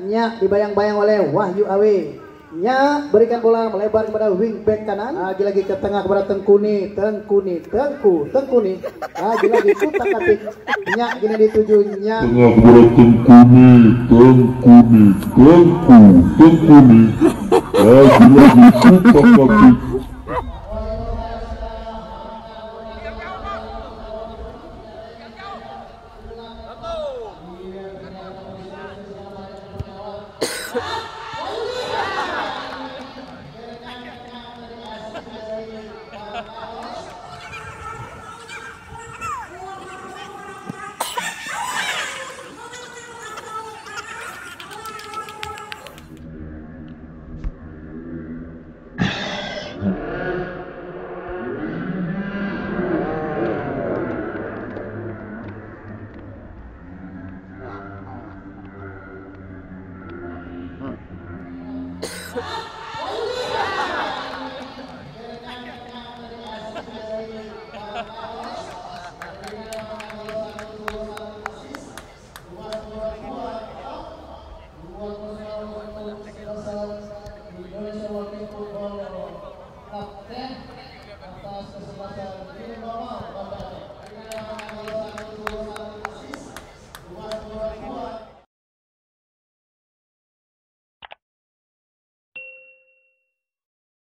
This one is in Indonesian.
Nya dibayang-bayang oleh Wahyu Awe. Nya berikan bola melebar kepada wingback kanan. Lagi-lagi ke tengah kepada Tengkuni. Lagi-lagi kutak-atik. Nya gini dituju Nya. Tengah kepada Tengkuni. Lagi-lagi kutak-atik.